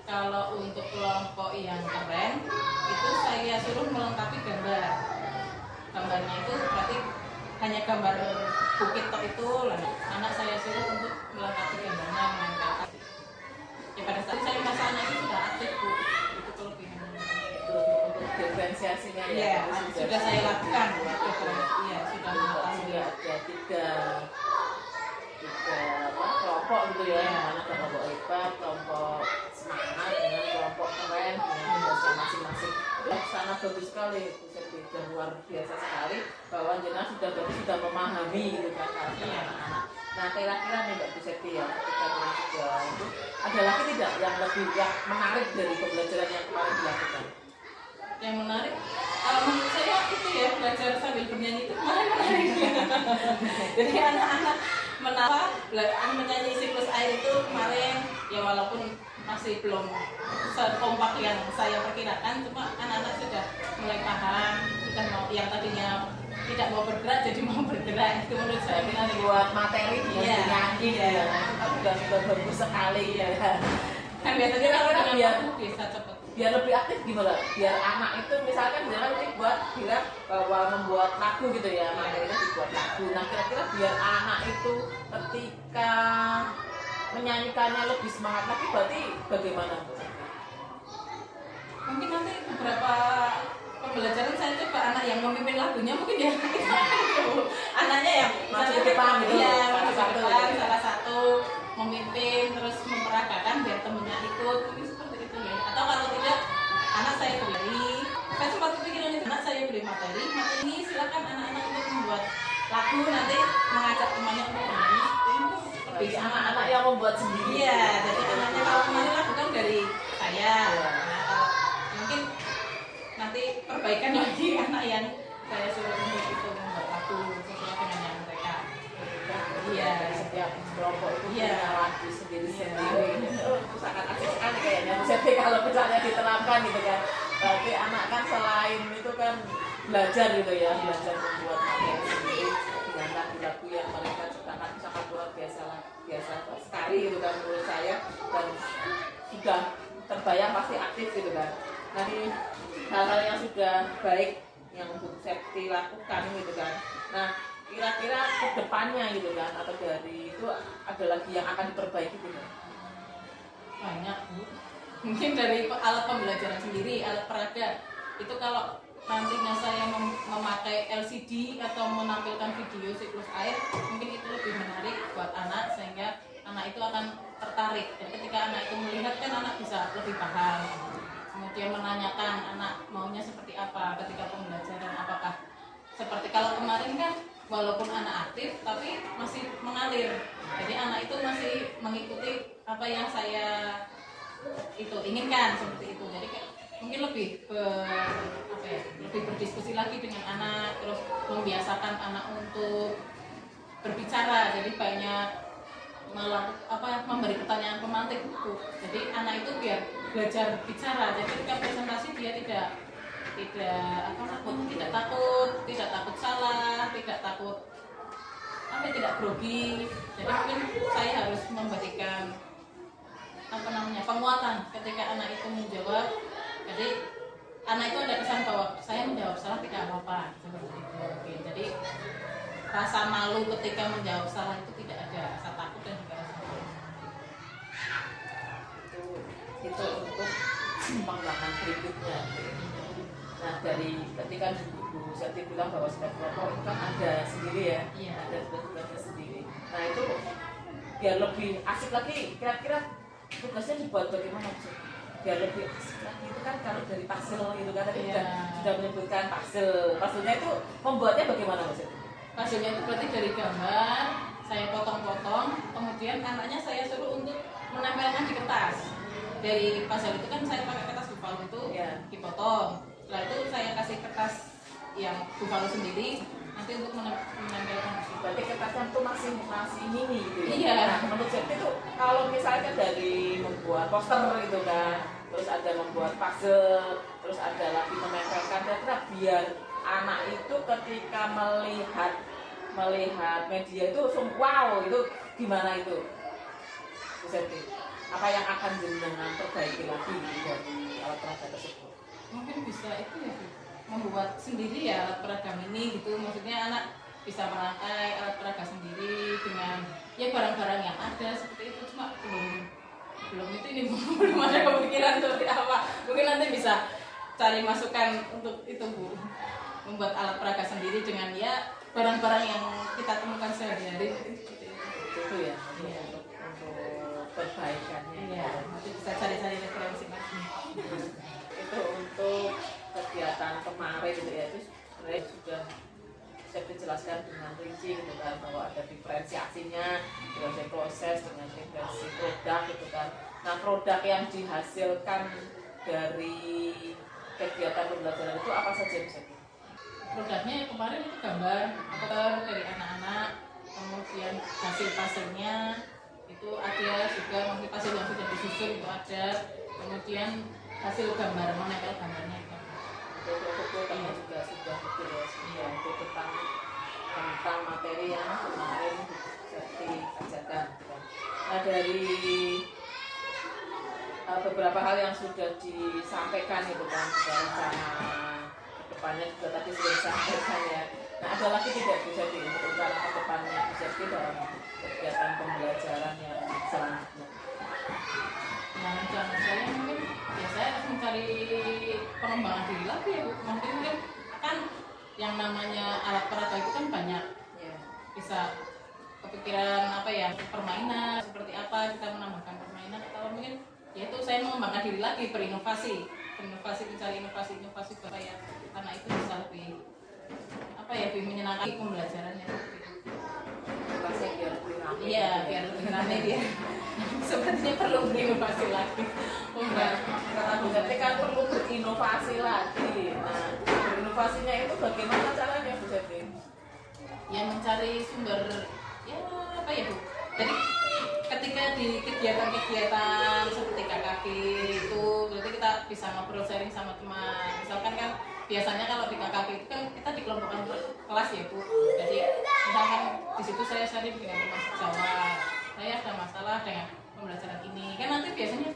Kalau untuk kelompok yang keren itu saya suruh melengkapi gambarnya itu berarti hanya gambar bukit tok itu, lalu anak saya suruh untuk melengkapi gambarnya mengangkat. Ya pada saat saya merasa anak itu sudah aktif Bu, itu kelebihannya. Untuk diferensiasinya ya, sudah saya lakukan. Iya, sudah mengetahui ada tiga kelompok gitu ya, yang mana kelompok hebat, kelompok semangat dengan kelompok keren dengan tugasnya masing-masing. Sangat bagus sekali, sudah luar biasa sekali bahwa jenazah sudah memahami gitu kan karakter anak-anak. Nah kira-kira nih Mbak Buseti ya, ketika jenazah sudah itu ada lagi tidak yang lebih menarik dari pembelajaran yang kemarin dilakukan? Yang menarik, menurut saya itu ya, belajar sambil bernyanyi itu kemarin menarik. Jadi anak-anak menyanyi siklus air itu kemarin ya, walaupun masih belum sekompak yang saya perkirakan, cuma anak-anak sudah mulai paham, sudah mau, yang tadinya tidak mau bergerak jadi mau bergerak. Itu menurut saya menarik. Buat materi dia nyanyi ya, sudah bagus sekali ya. Kan biasanya kalau dengan waktu bisa cepat. Biar lebih aktif gimana? Biar anak itu misalkan jangan buat bilang bahwa membuat lagu gitu ya, materinya dibuat lagu. Nah kira-kira biar anak itu ketika menyanyikannya lebih semangat lagi, berarti bagaimana? Mungkin nanti beberapa pembelajaran saya coba anak yang memimpin lagunya, mungkin ya anaknya yang masuk ke depan gitu ya, salah satu memimpin terus memperagakan biar temennya ikut, mungkin seperti itu ya. Atau kalau tidak anak saya saya sempat kepikiran itu, anak saya beri materi ini silakan anak-anak untuk membuat lagu, nanti mengajak temannya untuk bernyanyi. Lebih anak-anak yang membuat sendiri. Iya, jadi anaknya kalau kemarin lagu kan dari saya. Nah, kalau mungkin nanti perbaikan lagi anak yang saya suruh untuk itu membuat lagu sesuai dengan yang mereka. Iya, setiap kelompok itu Iya. punya lagu sendiri-sendiri. Oh, itu sangat asik sekali kayaknya. Jadi kalau misalnya diterapkan gitu kan, berarti anak kan selain itu kan belajar gitu ya, belajar membuat materi sendiri dengan lagu-lagu yang mereka ciptakan sangat luar biasa sekali gitu kan menurut saya, dan sudah terbayang pasti aktif gitu kan. Nanti hal-hal yang sudah baik yang Bu Septi lakukan gitu kan. Nah, kira-kira ke depannya gitu kan, atau dari itu ada lagi yang akan diperbaiki gitu. Banyak Bu. Mungkin dari alat pembelajaran sendiri, alat peraga itu kalau nantinya saya memakai LCD atau menampilkan video siklus air, mungkin itu lebih menarik buat anak sehingga anak itu akan tertarik. Dan ketika anak itu melihat kan anak bisa lebih paham. Kemudian menanyakan anak maunya seperti apa ketika pembelajaran, apakah seperti kalau kemarin kan walaupun anak aktif tapi masih mengalir. Jadi anak itu masih mengikuti apa yang saya itu inginkan seperti itu. Jadi mungkin lebih lebih berdiskusi lagi dengan anak, terus membiasakan anak untuk berbicara. Jadi banyak memberi pertanyaan pemantik itu. Jadi anak itu biar belajar bicara. Jadi ketika presentasi dia tidak takut salah, tidak grogi. Jadi mungkin saya harus memberikan penguatan ketika anak itu menjawab. Jadi anak itu ada kesan bahwa saya menjawab salah tidak apa-apa seperti itu. Oke. Jadi rasa malu ketika menjawab salah itu tidak ada, rasa takut dan juga rasa malu. Itu untuk pengembangan berikutnya. Nah, dari ketika Bu Septi bilang bahwa setiap kelompok itu kan ada sendiri ya, Iya. ada tugasnya sendiri. Nah, itu biar lebih asik lagi, kira-kira tugasnya dibuat bagaimana Bu? Biar lebih asik lagi itu kan kalau dari puzzle gitu kan tadi Iya. sudah menyebutkan puzzle-nya itu membuatnya bagaimana Bu Septi? Puzzle-nya itu berarti dari gambar saya potong-potong, kemudian anaknya saya suruh untuk menempelkan di kertas. Dari puzzle itu kan saya pakai kertas bufalo itu Iya. dipotong. Setelah itu saya kasih kertas yang bufalo sendiri nanti untuk menempelkan. Berarti kertasnya itu masih mini gitu ya? Iya. Nah, menurut Septi itu kalau misalnya dari membuat poster gitu kan, terus ada membuat puzzle, terus ada lagi menempelkan, kira-kira biar anak itu ketika melihat media itu langsung wow, itu gimana itu Bu Septi? Apa yang akan jenengan perbaiki lagi dari alat peraga tersebut? Mungkin bisa itu ya Bu, membuat sendiri ya alat peragam ini gitu. Maksudnya anak bisa merangkai alat peraga sendiri dengan ya barang-barang yang ada seperti itu. Cuma belum itu ini Bu. Belum ada kepikiran seperti apa. Mungkin nanti bisa cari masukan untuk itu Bu, membuat alat peraga sendiri dengan ya barang-barang yang kita temukan sehari-hari seperti itu. Itu ya, Iya. untuk perbaikannya. Iya, nanti bisa cari-cari referensi lagi. Itu untuk kegiatan kemarin gitu ya, itu sebenarnya sudah saya dijelaskan dengan rinci gitu kan, bahwa ada diferensiasinya, dengan proses, dengan diferensi produk gitu kan. Nah, produk yang dihasilkan dari kegiatan pembelajaran itu apa saja bisa? Produknya kemarin itu gambar dari anak-anak, kemudian hasil puzzle-nya itu ada juga, mungkin puzzle yang sudah disusun itu ada, kemudian hasil gambar, menempel gambarnya itu. Foto-foto kamu juga sudah betul ya, iya, itu tentang materi yang kemarin seperti ajarkan. Nah, dari beberapa hal yang sudah disampaikan itu kan, rencana kedepannya juga tadi sudah disampaikan ya. Nah, ada lagi tidak bisa rencana kedepannya bisa dalam kegiatan pembelajaran yang selanjutnya? Nah, rencana saya mungkin ya saya harus mencari pengembangan diri lagi ya Bu. Mungkin kan yang namanya alat peraga itu kan banyak, Ya. bisa kepikiran apa ya, permainan seperti apa, kita menambahkan permainan, atau mungkin yaitu saya mengembangkan diri lagi, berinovasi, mencari inovasi supaya anak itu bisa lebih lebih menyenangkan pembelajarannya. Pasti biar lebih ramai. Iya, biar lebih ramai dia. Sepertinya perlu berinovasi lagi. Karena Bu Septi kan perlu berinovasi lagi. Nah, berinovasinya itu bagaimana caranya Bu Septi? Ya mencari sumber ya apa ya Bu? Jadi ketika di kegiatan-kegiatan seperti KKB itu berarti kita bisa ngobrol sharing sama teman. Misalkan kan biasanya kalau di KKB itu kan kita dikelompokkan per kelas ya Bu. Jadi misalkan di situ saya sharing dengan teman Jawa, saya ada masalah dengan pembelajaran ini. Kan nanti biasanya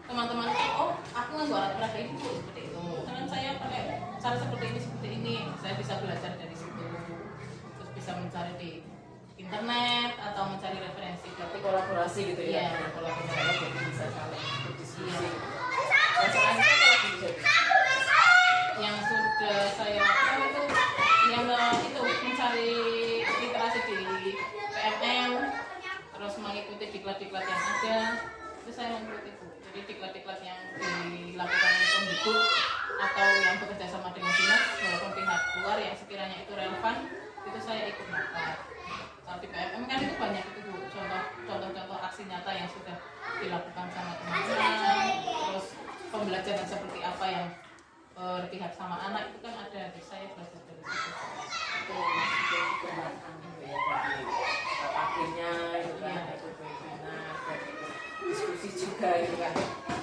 teman-teman oh aku nggak alat peraga ini Bu, seperti itu. Dengan saya pakai cara seperti ini, saya bisa belajar dari situ. Terus bisa mencari di internet atau mencari referensi. Berarti kolaborasi gitu ya. Iya. Kolaborasi jadi bisa saling berdiskusi. Iya. Masalahnya apa lagi bisa Yang sudah saya lakukan itu yang itu mencari literasi di PMM, terus mengikuti diklat-diklat yang ada, itu saya mengikuti Bu. Jadi diklat-diklat yang dilakukan oleh Kemdikbud atau yang bekerja sama dengan dinas walaupun pihak luar yang sekiranya itu relevan, itu saya ikut melakukan. Kalau di PMM kan itu banyak itu Bu, contoh-contoh aksi nyata yang sudah dilakukan sama teman-teman, terus pembelajaran seperti apa yang berpihak sama anak itu kan ada. Di saya belajar dari situ. itu masih dikembangkan gitu ya dari KKB-nya gitu kan, itu webinar dan diskusi juga gitu kan,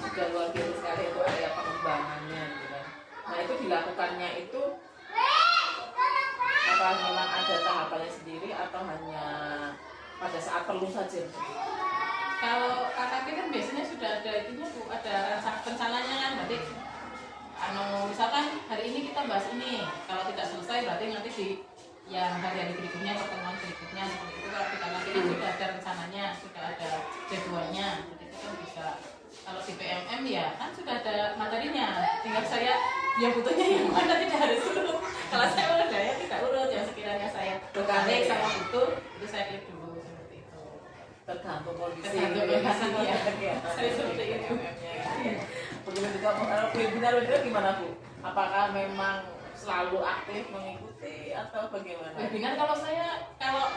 juga luar biasa sekali itu ada pengembangannya gitu kan. Nah itu dilakukannya itu apa memang ada tahapannya sendiri atau hanya pada saat perlu saja? Kalau KKB kan biasanya sudah ada itunya Bu, ada rencananya kan, berarti misalkan hari ini kita bahas ini, kalau tidak selesai berarti nanti di yang hari-hari berikutnya, pertemuan berikutnya seperti itu. Kalau di KKB kan sudah ada rencananya, sudah ada jadwalnya, jadi itu kan bisa. Kalau di PMM ya kan sudah ada materinya, tinggal saya yang butuhnya yang mana tidak harus urut. Kalau saya udah ya tidak urut, yang sekiranya saya tertarik sama butuh itu saya klik dulu seperti itu. Tergantung kondisi Tergantung kondisi, ya. Saya seperti itu. Begitu juga kalau webinar gimana Bu? Apakah memang selalu aktif mengikuti atau bagaimana? Webinar kalau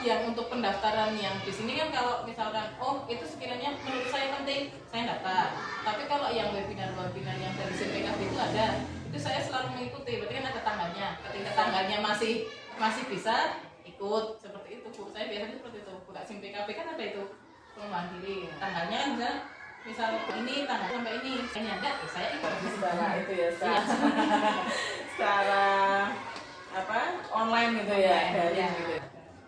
yang untuk pendaftaran yang di sini kan kalau misalkan oh itu sekiranya menurut saya penting saya daftar. Tapi kalau yang webinar yang dari SIMPKB itu ada, itu saya selalu mengikuti. Berarti kan ada tanggalnya. Ketika tanggalnya masih bisa ikut seperti itu Bu. Saya biasanya seperti itu. Buka SIMPKB kan ada itu pengembangan diri. Tanggalnya kan bisa misal ini tanggal sampai ini saya enggak saya ikut Secara itu ya secara apa online gitu ya, dari gitu.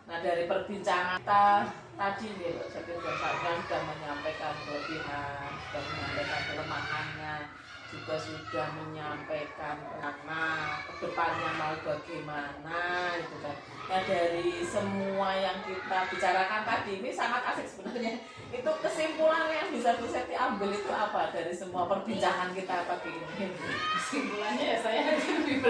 Nah dari perbincangan kita tadi nih Sekjen Satgas sudah menyampaikan kelebihan, sudah menyampaikan kelemahannya, juga sudah menyampaikan karena kedepannya mau bagaimana gitu kan. Nah dari semua yang kita bicarakan tadi ini sangat asik sebenarnya. Itu kesimpulan yang bisa Bu Seti ambil itu apa dari semua perbincangan kita pagi ini? Kesimpulannya ya saya lebih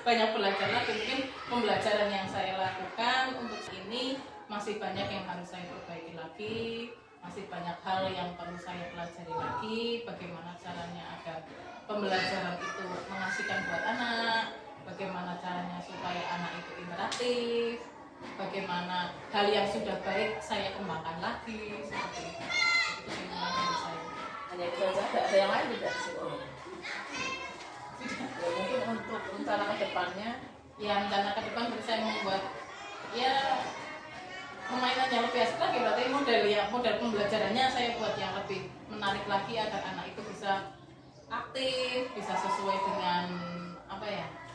banyak belajar lagi. Mungkin pembelajaran yang saya lakukan untuk ini masih banyak yang harus saya perbaiki lagi, masih banyak hal yang perlu saya pelajari lagi, bagaimana caranya agar pembelajaran itu mengasihkan buat anak, bagaimana caranya supaya anak itu interaktif, bagaimana hal yang sudah baik saya kembangkan lagi, seperti itu. Itu kesimpulan dari saya. Hanya itu saja, ada yang lain tidak sih? Ya mungkin untuk rencana ke depannya Ya rencana ke depan saya membuat ya permainannya lebih asik lagi, berarti model pembelajarannya saya buat yang lebih menarik lagi agar anak itu bisa aktif, bisa sesuai dengan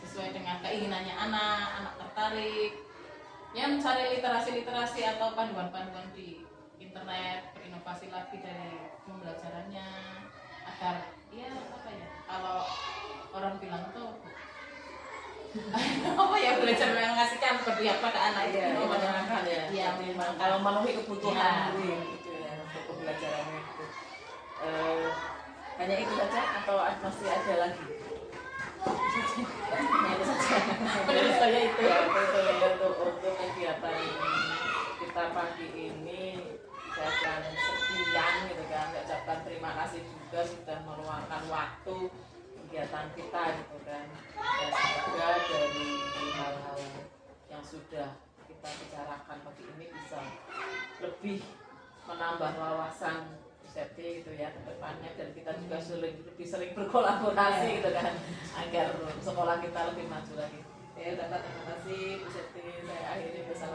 sesuai dengan keinginannya anak tertarik. Ya mencari literasi atau panduan-panduan di internet, berinovasi lagi dari pembelajarannya agar kalau orang bilang tuh belajar mengasihkan berpihak pada anak itu menyenangkan ya. Iya, Kalau memenuhi kebutuhan Ya. diri gitu ya untuk pembelajarannya itu. Hanya itu saja atau masih ada lagi? Hanya itu saja. menurut saya itu. Ya, itu ya untuk kegiatan kita pagi ini ucapkan sekian gitu kan. Ucapkan terima kasih juga sudah meluangkan waktu kegiatan kita gitu kan. Dan semoga dari hal-hal yang sudah kita bicarakan pagi ini bisa lebih menambah wawasan Seti gitu ya ke depannya, dan kita juga lebih sering berkolaborasi gitu kan agar sekolah kita lebih maju lagi. Ya, terima kasih Bu Seti. Saya akhiri bersama